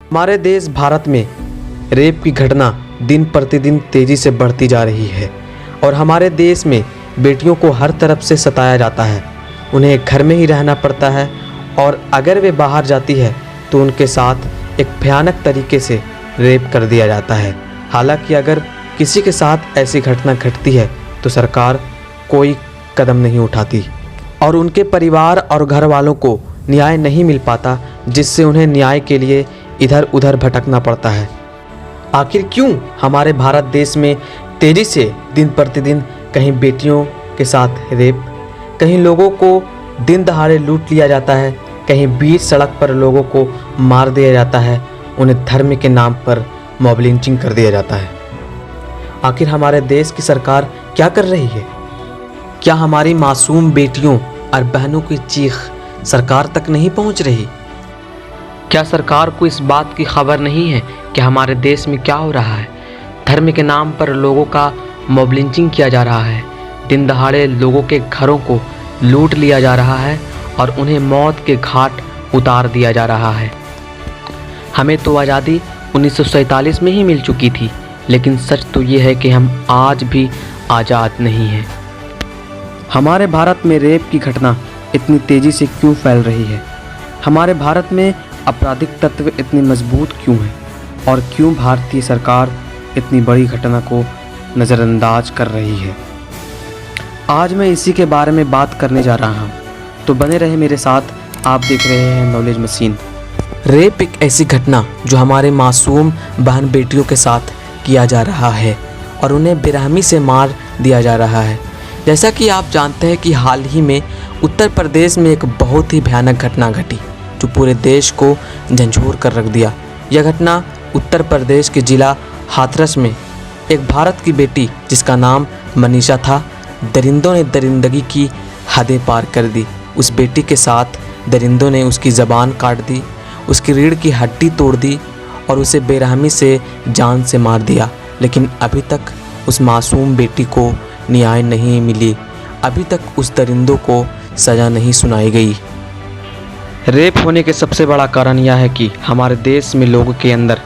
हमारे देश भारत में रेप की घटना दिन प्रतिदिन तेजी से बढ़ती जा रही है और हमारे देश में बेटियों को हर तरफ से सताया जाता है। उन्हें घर में ही रहना पड़ता है और अगर वे बाहर जाती है तो उनके साथ एक भयानक तरीके से रेप कर दिया जाता है। हालांकि अगर किसी के साथ ऐसी घटना घटती है तो सरकार कोई कदम नहीं उठाती और उनके परिवार और घर वालों को न्याय नहीं मिल पाता, जिससे उन्हें न्याय के लिए इधर उधर भटकना पड़ता है। आखिर क्यों हमारे भारत देश में तेजी से दिन प्रतिदिन कहीं बेटियों के साथ रेप, कहीं लोगों को दिन दहाड़े लूट लिया जाता है, कहीं बीच सड़क पर लोगों को मार दिया जाता है, उन्हें धर्म के नाम पर मॉब लिंचिंग कर दिया जाता है। आखिर हमारे देश की सरकार क्या कर रही है? क्या हमारी मासूम बेटियों और बहनों की चीख सरकार तक नहीं पहुंच रही? क्या सरकार को इस बात की खबर नहीं है कि हमारे देश में क्या हो रहा है? धर्म के नाम पर लोगों का मॉब लिंचिंग किया जा रहा है, दिन दहाड़े लोगों के घरों को लूट लिया जा रहा है और उन्हें मौत के घाट उतार दिया जा रहा है। हमें तो आज़ादी 1947 में ही मिल चुकी थी, लेकिन सच तो ये है कि हम आज भी आज़ाद नहीं हैं। हमारे भारत में रेप की घटना इतनी तेज़ी से क्यों फैल रही है? हमारे भारत में आपराधिक तत्व इतने मजबूत क्यों हैं और क्यों भारतीय सरकार इतनी बड़ी घटना को नज़रअंदाज कर रही है? आज मैं इसी के बारे में बात करने जा रहा हूँ, तो बने रहे मेरे साथ। आप देख रहे हैं नॉलेज मशीन। रेप एक ऐसी घटना जो हमारे मासूम बहन बेटियों के साथ किया जा रहा है और उन्हें बेरहमी से मार दिया जा रहा है। जैसा कि आप जानते हैं कि हाल ही में उत्तर प्रदेश में एक बहुत ही भयानक घटना घटी जो पूरे देश को झंझोर कर रख दिया। यह घटना उत्तर प्रदेश के ज़िला हाथरस में एक भारत की बेटी जिसका नाम मनीषा था, दरिंदों ने दरिंदगी की हदें पार कर दी। उस बेटी के साथ दरिंदों ने उसकी ज़बान काट दी, उसकी रीढ़ की हड्डी तोड़ दी और उसे बेरहमी से जान से मार दिया। लेकिन अभी तक उस मासूम बेटी को न्याय नहीं मिली, अभी तक उस दरिंदों को सज़ा नहीं सुनाई गई। रेप होने के सबसे बड़ा कारण यह है कि हमारे देश में लोगों के अंदर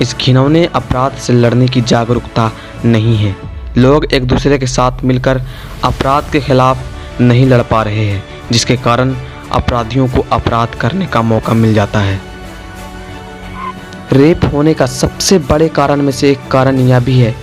इस घिनौने अपराध से लड़ने की जागरूकता नहीं है। लोग एक दूसरे के साथ मिलकर अपराध के खिलाफ नहीं लड़ पा रहे हैं, जिसके कारण अपराधियों को अपराध करने का मौका मिल जाता है। रेप होने का सबसे बड़े कारण में से एक कारण यह भी है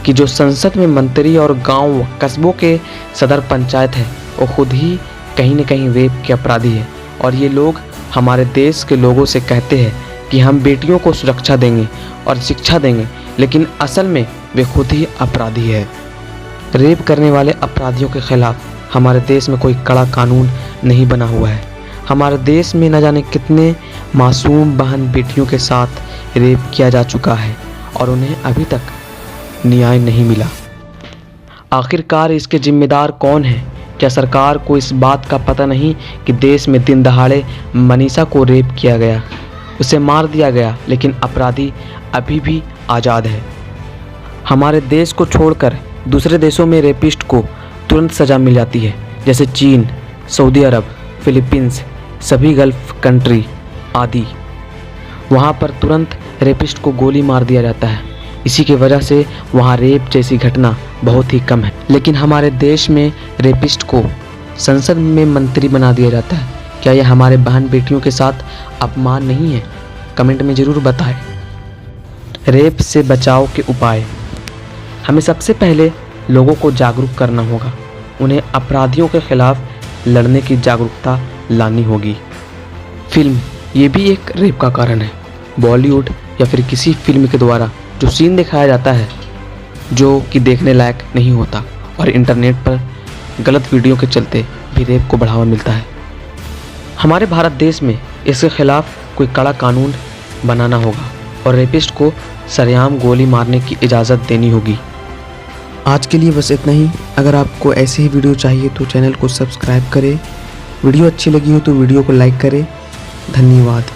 कि जो संसद में मंत्री और गांव कस्बों के सदर पंचायत है वो खुद ही कहीं न कहीं रेप के अपराधी है और ये लोग हमारे देश के लोगों से कहते हैं कि हम बेटियों को सुरक्षा देंगे और शिक्षा देंगे, लेकिन असल में वे खुद ही अपराधी है। रेप करने वाले अपराधियों के खिलाफ हमारे देश में कोई कड़ा कानून नहीं बना हुआ है। हमारे देश में न जाने कितने मासूम बहन बेटियों के साथ रेप किया जा चुका है और उन्हें अभी तक न्याय नहीं मिला। आखिरकार इसके जिम्मेदार कौन है? क्या सरकार को इस बात का पता नहीं कि देश में दिन दहाड़े मनीषा को रेप किया गया, उसे मार दिया गया, लेकिन अपराधी अभी भी आज़ाद है। हमारे देश को छोड़कर दूसरे देशों में रेपिस्ट को तुरंत सज़ा मिल जाती है, जैसे चीन, सऊदी अरब, फिलीपींस, सभी गल्फ कंट्री आदि। वहाँ पर तुरंत रेपिस्ट को गोली मार दिया जाता है। इसी की वजह से वहाँ रेप जैसी घटना बहुत ही कम है। लेकिन हमारे देश में रेपिस्ट को संसद में मंत्री बना दिया जाता है। क्या यह हमारे बहन बेटियों के साथ अपमान नहीं है? कमेंट में ज़रूर बताएं। रेप से बचाव के उपाय। हमें सबसे पहले लोगों को जागरूक करना होगा, उन्हें अपराधियों के खिलाफ लड़ने की जागरूकता लानी होगी। फिल्म ये भी एक रेप का कारण है। बॉलीवुड या फिर किसी फिल्म के द्वारा जो सीन दिखाया जाता है जो कि देखने लायक नहीं होता और इंटरनेट पर गलत वीडियो के चलते भी रेप को बढ़ावा मिलता है। हमारे भारत देश में इसके खिलाफ कोई कड़ा कानून बनाना होगा और रेपिस्ट को सरेआम गोली मारने की इजाज़त देनी होगी। आज के लिए बस इतना ही। अगर आपको ऐसे ही वीडियो चाहिए तो चैनल को सब्सक्राइब करें। वीडियो अच्छी लगी हो तो वीडियो को लाइक करें। धन्यवाद।